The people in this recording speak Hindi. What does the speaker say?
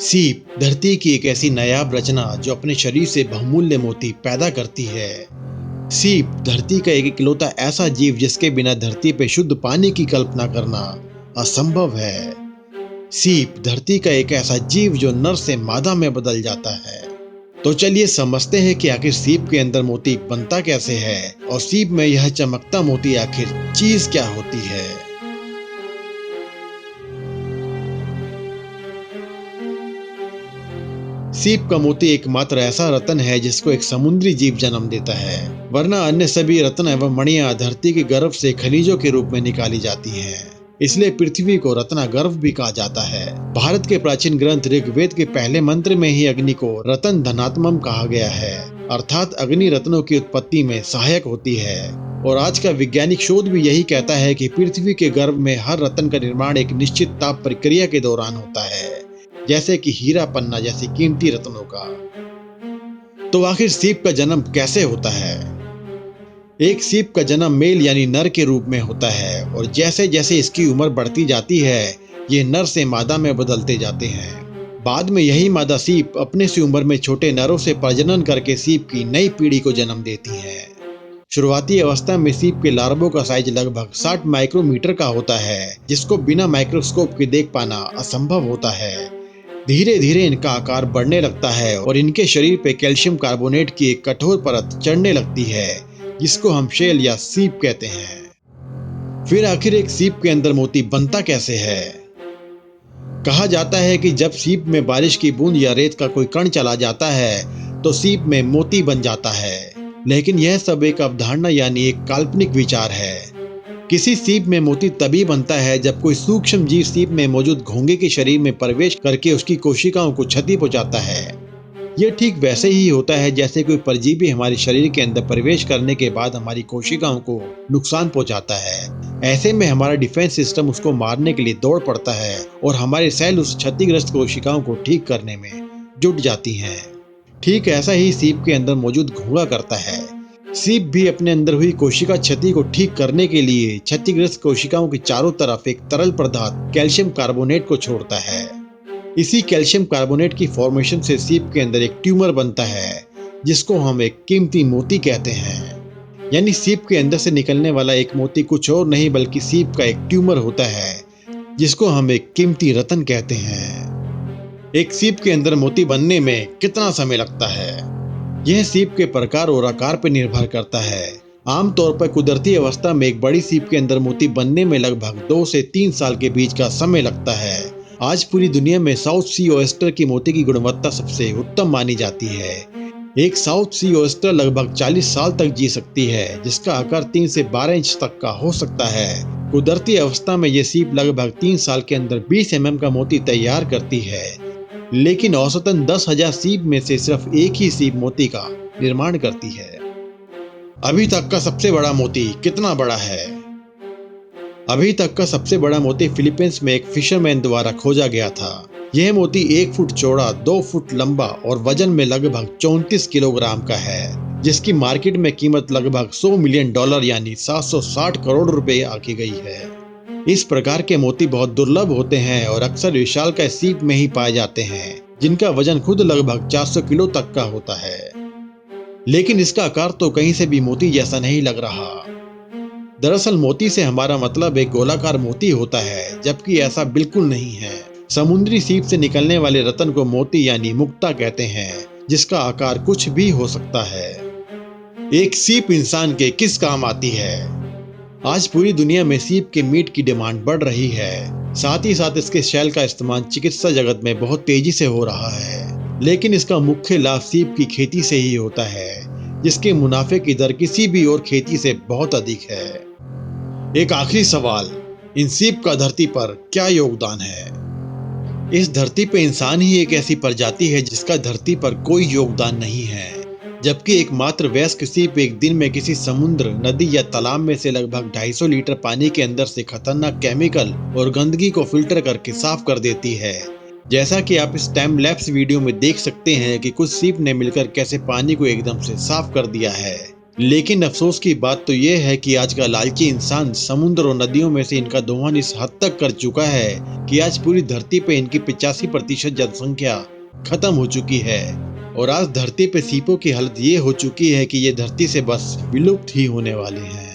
सीप धरती की एक ऐसी नायाब रचना जो अपने शरीर से बहुमूल्य मोती पैदा करती है। सीप धरती का एक इकलौता ऐसा जीव जिसके बिना धरती पे शुद्ध पानी की कल्पना करना असंभव है। सीप धरती का एक ऐसा जीव जो नर से मादा में बदल जाता है। तो चलिए समझते हैं कि आखिर सीप के अंदर मोती बनता कैसे है और सीप में यह चमकता मोती आखिर चीज क्या होती है। सीप का मोती एकमात्र ऐसा रत्न है जिसको एक समुद्री जीव जन्म देता है, वरना अन्य सभी रत्न एवं मणियां धरती के गर्भ से खनिजों के रूप में निकाली जाती हैं। इसलिए पृथ्वी को रत्ना गर्भ भी कहा जाता है। भारत के प्राचीन ग्रंथ ऋग्वेद के पहले मंत्र में ही अग्नि को रतन धनात्मम कहा गया है, अर्थात अग्नि रत्नों की उत्पत्ति में सहायक होती है। और आज का वैज्ञानिक शोध भी यही कहता है कि पृथ्वी के गर्भ में हर रत्न का निर्माण एक निश्चित ताप प्रक्रिया के दौरान होता है, जैसे कि हीरा पन्ना जैसी कीमती रत्नों का। तो आखिर सीप का जन्म कैसे होता है? एक सीप का जन्म मेल यानी नर के रूप में होता है और जैसे जैसे इसकी उम्र बढ़ती जाती है ये नर से मादा में बदलते जाते हैं। बाद में यही मादा सीप अपने सी उम्र में छोटे नरों से प्रजनन करके सीप की नई पीढ़ी को जन्म देती है। शुरुआती अवस्था में सीप के लार्वों का साइज लगभग 60 माइक्रोमीटर का होता है, जिसको बिना माइक्रोस्कोप के देख पाना असंभव होता है। धीरे धीरे इनका आकार बढ़ने लगता है और इनके शरीर पे कैल्शियम कार्बोनेट की एक कठोर परत चढ़ने लगती है, जिसको हम शेल या सीप कहते हैं। फिर आखिर एक सीप के अंदर मोती बनता कैसे है? कहा जाता है कि जब सीप में बारिश की बूंद या रेत का कोई कण चला जाता है तो सीप में मोती बन जाता है, लेकिन यह सब एक अवधारणा यानी एक काल्पनिक विचार है। किसी सीप में मोती तभी बनता है जब कोई सूक्ष्म जीव सीप में मौजूद घोंघे के शरीर में प्रवेश करके उसकी कोशिकाओं को क्षति पहुंचाता है। यह ठीक वैसे ही होता है जैसे कोई परजीवी हमारे शरीर के अंदर प्रवेश करने के बाद हमारी कोशिकाओं को नुकसान पहुंचाता है। ऐसे में हमारा डिफेंस सिस्टम उसको मारने के लिए दौड़ पड़ता है और हमारे सेल उस क्षतिग्रस्त कोशिकाओं को ठीक करने में जुट जाती हैं। ठीक ऐसा ही सीप के अंदर मौजूद घोंघा करता है। सीप भी अपने अंदर हुई कोशिका क्षति को ठीक करने के लिए क्षतिग्रस्त कोशिकाओं के चारों तरफ एक तरल पदार्थ कैल्शियम कार्बोनेट को छोड़ता है। इसी कैल्शियम कार्बोनेट की फॉर्मेशन से सीप के अंदर एक ट्यूमर बनता है, जिसको हम एक कीमती मोती कहते हैं। यानी सीप के अंदर से निकलने वाला एक मोती कुछ और नहीं बल्कि सीप का एक ट्यूमर होता है, जिसको हम एक कीमती रत्न कहते हैं। एक सीप के अंदर मोती बनने में कितना समय लगता है? यह सीप के प्रकार और आकार पर निर्भर करता है। आमतौर पर कुदरती अवस्था में एक बड़ी सीप के अंदर मोती बनने में लगभग 2 से 3 साल के बीच का समय लगता है। आज पूरी दुनिया में साउथ सी ओयस्टर की मोती की गुणवत्ता सबसे उत्तम मानी जाती है। एक साउथ सी ओयस्टर लगभग 40 साल तक जी सकती है, जिसका आकार 3 से 12 इंच तक का हो सकता है। कुदरती अवस्था में यह सीप लगभग 3 साल के अंदर 20 mm का मोती तैयार करती है, लेकिन औसतन 10,000 सीप में से सिर्फ एक ही सीप मोती का निर्माण करती है। अभी तक का सबसे बड़ा मोती कितना बड़ा है? अभी तक का सबसे बड़ा मोती फिलीपींस में एक फिशरमैन द्वारा खोजा गया था। यह मोती 1 फुट चौड़ा, 2 फुट लंबा और वजन में लगभग 34 किलोग्राम का है, जिसकी मार्केट में कीमत लगभग $100 मिलियन यानी 760 करोड़ रुपए आकी गई है। इस प्रकार के मोती बहुत दुर्लभ होते हैं और अक्सर विशालकाय सीप में ही पाए जाते हैं, जिनका वजन खुद लगभग 400 किलो तक का होता है। लेकिन इसका आकार तो कहीं से भी मोती जैसा नहीं लग रहा। दरअसल मोती से हमारा मतलब एक गोलाकार मोती होता है, जबकि ऐसा बिल्कुल नहीं है। समुद्री सीप से निकलने वाले रत्न को मोती यानी मुक्ता कहते हैं, जिसका आकार कुछ भी हो सकता है। एक सीप इंसान के किस काम आती है? आज पूरी दुनिया में सीप के मीट की डिमांड बढ़ रही है। साथ ही साथ इसके शैल का इस्तेमाल चिकित्सा जगत में बहुत तेजी से हो रहा है। लेकिन इसका मुख्य लाभ सीप की खेती से ही होता है, जिसके मुनाफे की दर किसी भी और खेती से बहुत अधिक है। एक आखिरी सवाल, इन सीप का धरती पर क्या योगदान है? इस धरती पर इंसान ही एक ऐसी प्रजाति है जिसका धरती पर कोई योगदान नहीं है, जबकि एकमात्र वयस्क सीप एक दिन में किसी समुद्र, नदी या तालाब में से लगभग 250 लीटर पानी के अंदर से खतरनाक केमिकल और गंदगी को फिल्टर करके साफ कर देती है। जैसा कि आप इस टाइम लैप्स वीडियो में देख सकते हैं कि कुछ सीप ने मिलकर कैसे पानी को एकदम से साफ कर दिया है। लेकिन अफसोस की बात तो यह है कि आज का लालची इंसान समुद्र और नदियों में से इनका दोहन इस हद तक कर चुका है कि आज पूरी धरती पे इनकी 85% जनसंख्या खत्म हो चुकी है। और आज धरती पे सीपों की हालत ये हो चुकी है कि ये धरती से बस विलुप्त ही होने वाले हैं।